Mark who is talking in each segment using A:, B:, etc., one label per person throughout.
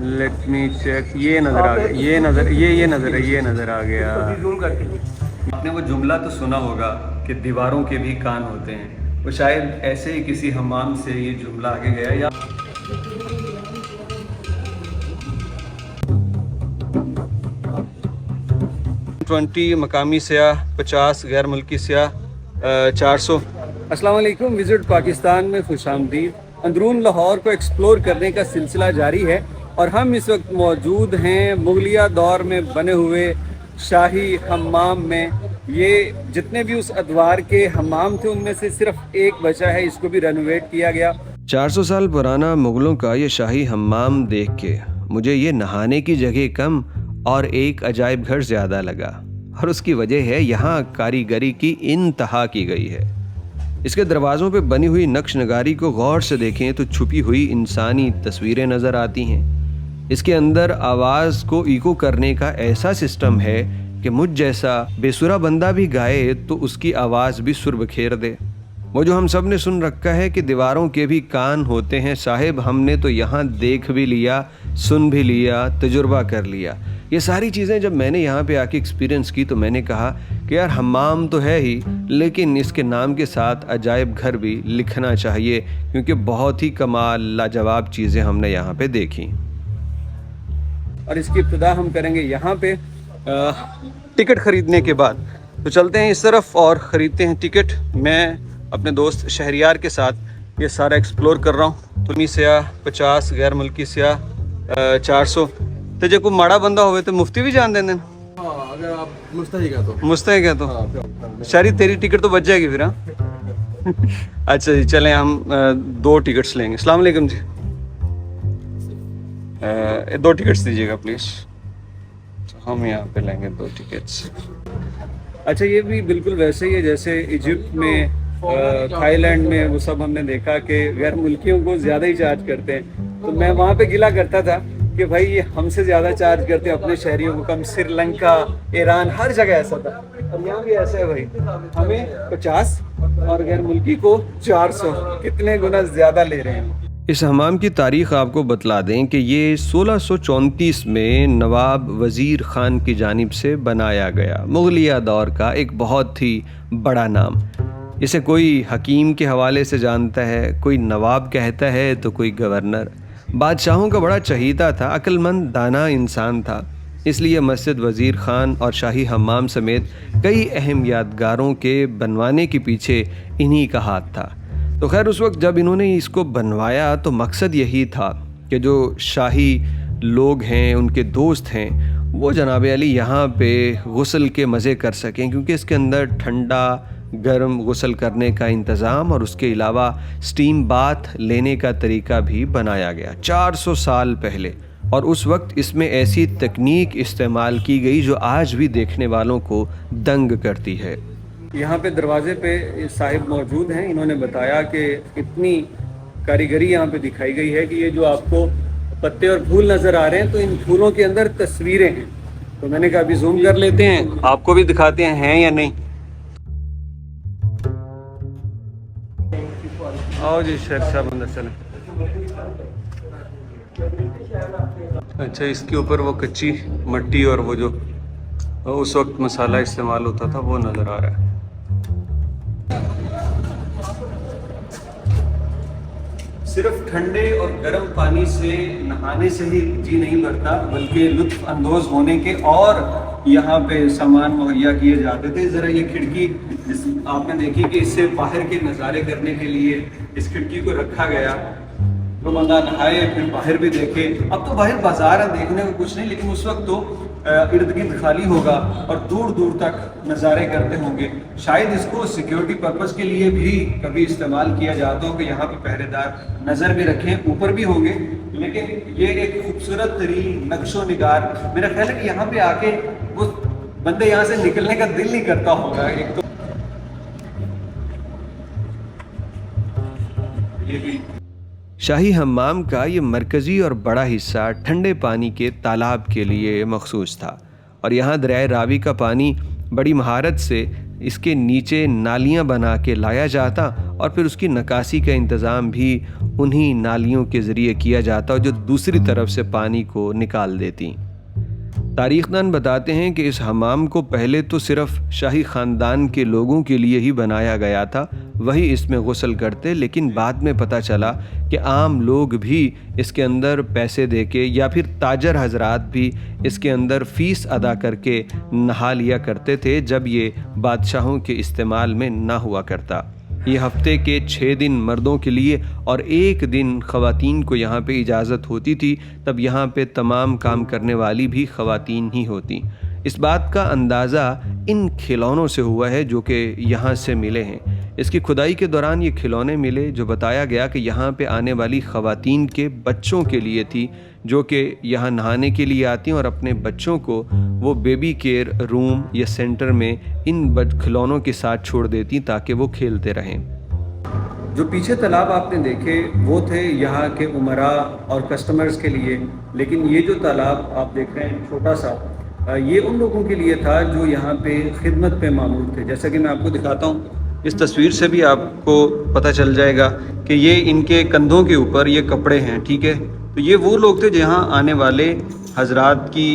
A: Let me check. یہ نظر آ گیا, یہ نظر, یہ نظر آ گیا. آپ نے وہ جملہ تو سنا ہوگا کہ دیواروں کے بھی کان ہوتے ہیں. وہ شاید ایسے ہی کسی حمام سے یہ جملہ آگے گیا. یا 20 مقامی سیاح, 50 غیر ملکی سیاح, 400. السلام علیکم. وزٹ پاکستان میں خوش آمدید. اندرون لاہور کو ایکسپلور کرنے کا سلسلہ جاری ہے اور ہم اس وقت موجود ہیں مغلیہ دور میں بنے ہوئے شاہی حمام میں. یہ جتنے بھی اس ادوار کے حمام تھے ان میں سے صرف ایک بچا ہے, اس کو بھی رینوویٹ کیا گیا.
B: 400 سال پرانا مغلوں کا یہ شاہی حمام دیکھ کے مجھے یہ نہانے کی جگہ کم اور ایک عجائب گھر زیادہ لگا, اور اس کی وجہ ہے یہاں کاریگری کی انتہا کی گئی ہے. اس کے دروازوں پہ بنی ہوئی نقش نگاری کو غور سے دیکھیں تو چھپی ہوئی انسانی تصویریں نظر آتی ہیں. اس کے اندر آواز کو ایکو کرنے کا ایسا سسٹم ہے کہ مجھ جیسا بے سرا بندہ بھی گائے تو اس کی آواز بھی سر بکھیر دے. وہ جو ہم سب نے سن رکھا ہے کہ دیواروں کے بھی کان ہوتے ہیں, صاحب ہم نے تو یہاں دیکھ بھی لیا, سن بھی لیا, تجربہ کر لیا. یہ ساری چیزیں جب میں نے یہاں پہ آ کے ایکسپیرینس کی تو میں نے کہا کہ یار حمام تو ہے ہی, لیکن اس کے نام کے ساتھ عجائب گھر بھی لکھنا چاہیے, کیونکہ بہت ہی کمال لاجواب چیزیں ہم نے یہاں پہ دیکھی.
A: اور اس کی ابتدا ہم کریں گے یہاں پہ ٹکٹ خریدنے کے بعد. تو چلتے ہیں اس طرف اور خریدتے ہیں ٹکٹ. میں اپنے دوست شہریار کے ساتھ یہ سارا ایکسپلور کر رہا ہوں. تمی سیاح 50, غیر ملکی سیاح 400. تو جب کوئی ماڑا بندہ ہوئے تو مفتی بھی جان دیں دیں.
C: اگر آپ
A: مستحق ہے تو شاری تیری ٹکٹ تو بچ جائے گی پھر. ہاں اچھا جی, چلیں ہم 2 ٹکٹس لیں گے. السلام علیکم جی. 2 ٹکٹس دیجیے گا پلیز. ہم یہاں پہ لیں گے 2 ٹکٹس. اچھا, یہ بھی بالکل ویسے ہی ہے جیسے ایجپٹ میں, تھائی لینڈ میں, وہ سب ہم نے دیکھا کہ غیر ملکیوں کو زیادہ ہی چارج کرتے ہیں. تو میں وہاں پہ گلا کرتا تھا کہ بھائی یہ ہم سے زیادہ چارج کرتے ہیں اپنے شہریوں کو کم. سری لنکا, ایران, ہر جگہ ایسا تھا, اور یہاں بھی ایسا ہے بھائی. ہمیں 50 اور غیر ملکی کو 400, کتنے گنا زیادہ لے رہے ہیں.
B: اس حمام کی تاریخ آپ کو بتلا دیں کہ یہ 1634 میں نواب وزیر خان کی جانب سے بنایا گیا. مغلیہ دور کا ایک بہت ہی بڑا نام. اسے کوئی حکیم کے حوالے سے جانتا ہے, کوئی نواب کہتا ہے تو کوئی گورنر. بادشاہوں کا بڑا چہیتا تھا, عقل مند دانا انسان تھا. اس لیے مسجد وزیر خان اور شاہی حمام سمیت کئی اہم یادگاروں کے بنوانے کے پیچھے انہی کا ہاتھ تھا. تو خیر, اس وقت جب انہوں نے اس کو بنوایا تو مقصد یہی تھا کہ جو شاہی لوگ ہیں, ان کے دوست ہیں, وہ جناب علی یہاں پہ غسل کے مزے کر سکیں, کیونکہ اس کے اندر ٹھنڈا گرم غسل کرنے کا انتظام اور اس کے علاوہ سٹیم باتھ لینے کا طریقہ بھی بنایا گیا 400 سال پہلے. اور اس وقت اس میں ایسی تکنیک استعمال کی گئی جو آج بھی دیکھنے والوں کو دنگ کرتی ہے.
A: یہاں پہ دروازے پہ صاحب موجود ہیں, انہوں نے بتایا کہ اتنی کاریگری یہاں پہ دکھائی گئی ہے کہ یہ جو آپ کو پتے اور پھول نظر آ رہے ہیں تو ان پھولوں کے اندر تصویریں ہیں. تو میں نے کہا ابھی زوم کر لیتے ہیں, آپ کو بھی دکھاتے ہیں یا نہیں. آؤ جی شہر صاحب اندر چلیں. اچھا, اس کے اوپر وہ کچی مٹی اور وہ جو اس وقت مسالہ استعمال ہوتا تھا وہ نظر آ رہا ہے. صرف ٹھنڈے اور گرم پانی سے نہانے سے ہی جی نہیں بھرتا, بلکہ لطف اندوز ہونے کے اور یہاں پہ سامان مہیا کیے جاتے تھے. ذرا یہ کھڑکی آپ نے دیکھی کہ اس سے باہر کے نظارے کرنے کے لیے اس کھڑکی کو رکھا گیا, تو بندہ نہائے پھر باہر بھی دیکھے. اب تو باہر بازار ہے, دیکھنے کو کچھ نہیں, لیکن اس وقت تو ارد گرد خالی ہوگا اور دور دور تک نظارے کرتے ہوں گے. شاید اس کو سیکیورٹی پرپز کے لیے بھی کبھی استعمال کیا جاتا ہو کہ یہاں پہ پہرے دار نظر بھی رکھیں, اوپر بھی ہوں گے. لیکن یہ ایک خوبصورت ترین نقش و نگار, میرا خیال ہے کہ یہاں پہ آ کے وہ بندے یہاں سے نکلنے کا دل نہیں کرتا ہوگا. ایک تو یہ بھی
B: شاہی حمام کا یہ مرکزی اور بڑا حصہ ٹھنڈے پانی کے تالاب کے لیے مخصوص تھا, اور یہاں دریائے راوی کا پانی بڑی مہارت سے اس کے نیچے نالیاں بنا کے لایا جاتا اور پھر اس کی نکاسی کا انتظام بھی انہی نالیوں کے ذریعے کیا جاتا جو دوسری طرف سے پانی کو نکال دیتی۔ تاریخ دان بتاتے ہیں کہ اس حمام کو پہلے تو صرف شاہی خاندان کے لوگوں کے لیے ہی بنایا گیا تھا، وہی اس میں غسل کرتے، لیکن بعد میں پتہ چلا کہ عام لوگ بھی اس کے اندر پیسے دے کے یا پھر تاجر حضرات بھی اس کے اندر فیس ادا کر کے نہا لیا کرتے تھے جب یہ بادشاہوں کے استعمال میں نہ ہوا کرتا۔ یہ ہفتے کے 6 دن مردوں کے لیے اور 1 دن خواتین کو یہاں پہ اجازت ہوتی تھی، تب یہاں پہ تمام کام کرنے والی بھی خواتین ہی ہوتی۔ اس بات کا اندازہ ان کھلونوں سے ہوا ہے جو کہ یہاں سے ملے ہیں۔ اس کی کھدائی کے دوران یہ کھلونے ملے جو بتایا گیا کہ یہاں پہ آنے والی خواتین کے بچوں کے لیے تھی، جو کہ یہاں نہانے کے لیے آتی ہیں اور اپنے بچوں کو وہ بیبی کیئر روم یا سینٹر میں ان کھلونوں کے ساتھ چھوڑ دیتی تاکہ وہ کھیلتے رہیں۔
A: جو پیچھے تالاب آپ نے دیکھے وہ تھے یہاں کے عمراء اور کسٹمرز کے لیے، لیکن یہ جو تالاب آپ دیکھ رہے ہیں چھوٹا سا، یہ ان لوگوں کے لیے تھا جو یہاں پہ خدمت پہ معمول تھے۔ جیسا کہ میں آپ کو دکھاتا ہوں، اس تصویر سے بھی آپ کو پتہ چل جائے گا کہ یہ ان کے کندھوں کے اوپر یہ کپڑے ہیں، ٹھیک ہے؟ تو یہ وہ لوگ تھے جہاں آنے والے حضرات کی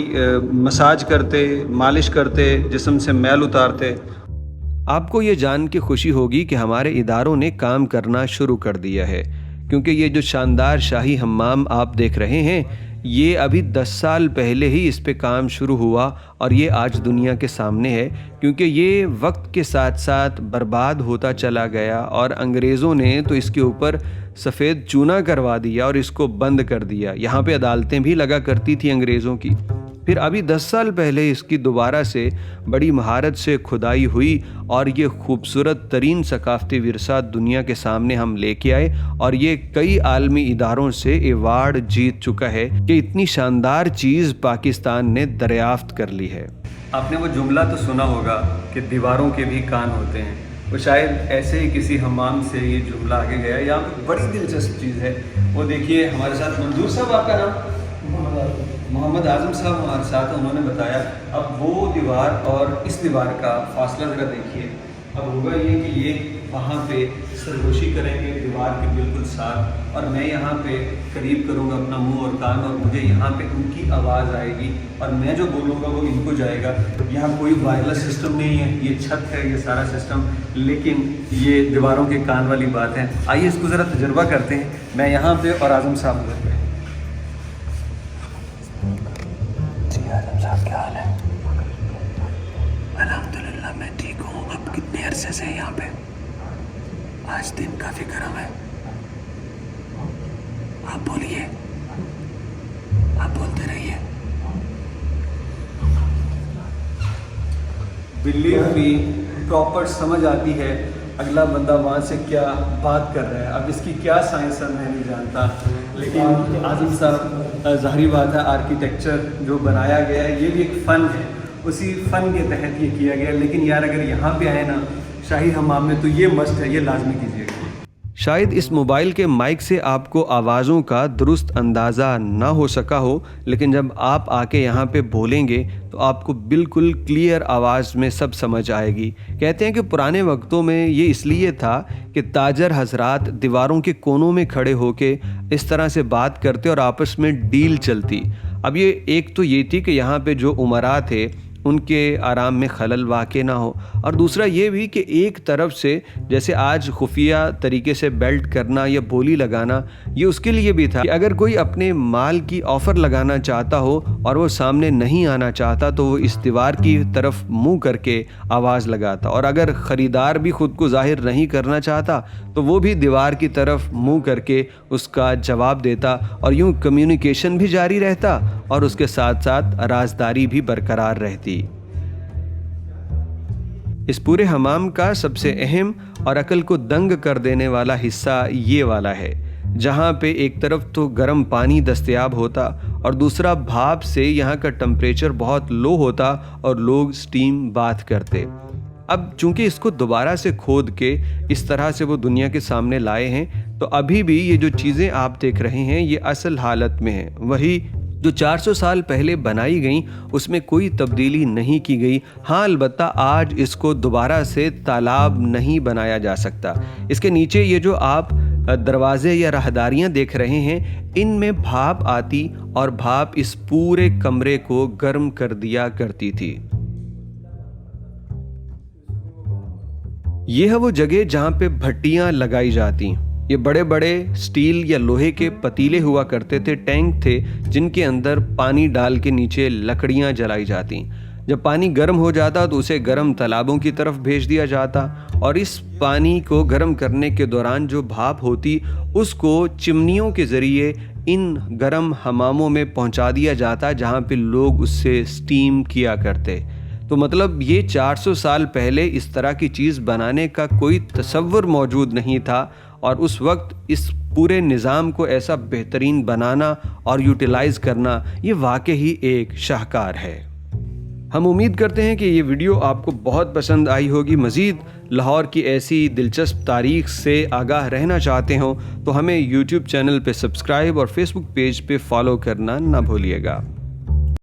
A: مساج کرتے، مالش کرتے، جسم سے میل اتارتے۔
B: آپ کو یہ جان کے خوشی ہوگی کہ ہمارے اداروں نے کام کرنا شروع کر دیا ہے، کیونکہ یہ جو شاندار شاہی حمام آپ دیکھ رہے ہیں یہ ابھی 10 سال پہلے ہی اس پہ کام شروع ہوا اور یہ آج دنیا کے سامنے ہے، کیونکہ یہ وقت کے ساتھ ساتھ برباد ہوتا چلا گیا اور انگریزوں نے تو اس کے اوپر سفید چونا کروا دیا اور اس کو بند کر دیا۔ یہاں پہ عدالتیں بھی لگا کرتی تھی انگریزوں کی۔ پھر ابھی 10 سال پہلے اس کی دوبارہ سے بڑی مہارت سے کھدائی ہوئی اور یہ خوبصورت ترین ثقافتی ورثہ دنیا کے سامنے ہم لے کے آئے، اور یہ کئی عالمی اداروں سے ایوارڈ جیت چکا ہے کہ اتنی شاندار چیز پاکستان نے دریافت کر لی ہے۔
A: آپ نے وہ جملہ تو سنا ہوگا کہ دیواروں کے بھی کان ہوتے ہیں، وہ شاید ایسے ہی کسی حمام سے یہ جملہ آگے گیا۔ یہاں پہ بڑی دلچسپ چیز ہے، وہ دیکھیے ہمارے ساتھ منظور صاحب، آپ کا نام؟ محمد اعظم صاحب ہمارے ساتھ ہیں، انہوں نے بتایا اب وہ دیوار اور اس دیوار کا فاصلہ ذرا دیکھیے۔ اب ہوگا یہ کہ یہ وہاں پہ سرگوشی کریں گے دیوار کے بالکل ساتھ، اور میں یہاں پہ قریب کروں گا اپنا منہ اور کان، اور مجھے یہاں پہ ان کی آواز آئے گی اور میں جو بولوں گا وہ ان کو جائے گا۔ یہاں کوئی وائرلیس سسٹم نہیں ہے، یہ چھت ہے یہ سارا سسٹم، لیکن یہ دیواروں کے کان والی بات ہے۔ آئیے اس کو ذرا تجربہ کرتے ہیں، میں یہاں پہ اور اعظم صاحب ادھر پہ۔ اعظم صاحب کیا حال ہے؟ الحمدللہ میں ٹھیک ہوں۔ اب کتنے عرصے سے یہاں پہ؟ آج دن کافی گرم ہے۔ آپ بولیے، آپ بولتے رہیے۔ بلی بھی پراپر سمجھ آتی ہے اگلا بندہ وہاں سے کیا بات کر رہا ہے۔ اب اس کی کیا سائنس ہے میں نہیں جانتا، لیکن اعظم صاحب ظاہری بات ہے آرکیٹیکچر جو بنایا گیا ہے یہ بھی ایک فن ہے، اسی فن کے تحت یہ کیا گیا ہے۔ لیکن یار اگر یہاں پہ آئے نا شاہی حمام میں تو یہ مست ہے، یہ لازمی کیجیے گا۔
B: شاید اس موبائل کے مائک سے آپ کو آوازوں کا درست اندازہ نہ ہو سکا ہو، لیکن جب آپ آ کے یہاں پہ بولیں گے تو آپ کو بالکل کلیئر آواز میں سب سمجھ آئے گی۔ کہتے ہیں کہ پرانے وقتوں میں یہ اس لیے تھا کہ تاجر حضرات دیواروں کے کونوں میں کھڑے ہو کے اس طرح سے بات کرتے اور آپس میں ڈیل چلتی۔ اب یہ ایک تو یہ تھی کہ یہاں پہ جو عمراء تھے ان کے آرام میں خلل واقع نہ ہو، اور دوسرا یہ بھی کہ ایک طرف سے جیسے آج خفیہ طریقے سے بیلٹ کرنا یا بولی لگانا، یہ اس کے لیے بھی تھا کہ اگر کوئی اپنے مال کی آفر لگانا چاہتا ہو اور وہ سامنے نہیں آنا چاہتا تو وہ اس دیوار کی طرف منہ کر کے آواز لگاتا، اور اگر خریدار بھی خود کو ظاہر نہیں کرنا چاہتا تو وہ بھی دیوار کی طرف منہ کر کے اس کا جواب دیتا، اور یوں کمیونیکیشن بھی جاری رہتا اور اس کے ساتھ ساتھ رازداری بھی برقرار رہتی۔ اس پورے حمام کا سب سے اہم اور عقل کو دنگ کر دینے والا حصہ یہ والا ہے، جہاں پہ ایک طرف تو گرم پانی دستیاب ہوتا اور دوسرا بھاپ سے یہاں کا ٹمپریچر بہت لو ہوتا اور لوگ سٹیم باتھ کرتے۔ اب چونکہ اس کو دوبارہ سے کھود کے اس طرح سے وہ دنیا کے سامنے لائے ہیں تو ابھی بھی یہ جو چیزیں آپ دیکھ رہے ہیں یہ اصل حالت میں ہیں، وہی جو 400 سال پہلے بنائی گئیں اس میں کوئی تبدیلی نہیں کی گئی. ہاں البتہ آج اس کو دوبارہ سے تالاب نہیں بنایا جا سکتا. اس کے نیچے یہ جو آپ دروازے یا راہداریاں دیکھ رہے ہیں ان میں بھاپ آتی اور بھاپ اس پورے کمرے کو گرم کر دیا کرتی تھی. یہ ہے وہ جگہ جہاں پہ بھٹیاں لگائی جاتی. یہ بڑے بڑے سٹیل یا لوہے کے پتیلے ہوا کرتے تھے, ٹینک تھے جن کے اندر پانی ڈال کے نیچے لکڑیاں جلائی جاتی. جب پانی گرم ہو جاتا تو اسے گرم تالابوں کی طرف بھیج دیا جاتا اور اس پانی کو گرم کرنے کے دوران جو بھاپ ہوتی اس کو چمنیوں کے ذریعے ان گرم حماموں میں پہنچا دیا جاتا جہاں پہ لوگ اس سے سٹیم کیا کرتے. تو مطلب یہ 400 سال پہلے اس طرح کی چیز بنانے کا کوئی تصور موجود نہیں تھا, اور اس وقت اس پورے نظام کو ایسا بہترین بنانا اور یوٹیلائز کرنا یہ واقعی ایک شاہکار ہے. ہم امید کرتے ہیں کہ یہ ویڈیو آپ کو بہت پسند آئی ہوگی. مزید لاہور کی ایسی دلچسپ تاریخ سے آگاہ رہنا چاہتے ہوں تو ہمیں یوٹیوب چینل پہ سبسکرائب اور فیس بک پیج پہ فالو کرنا نہ بھولیے گا.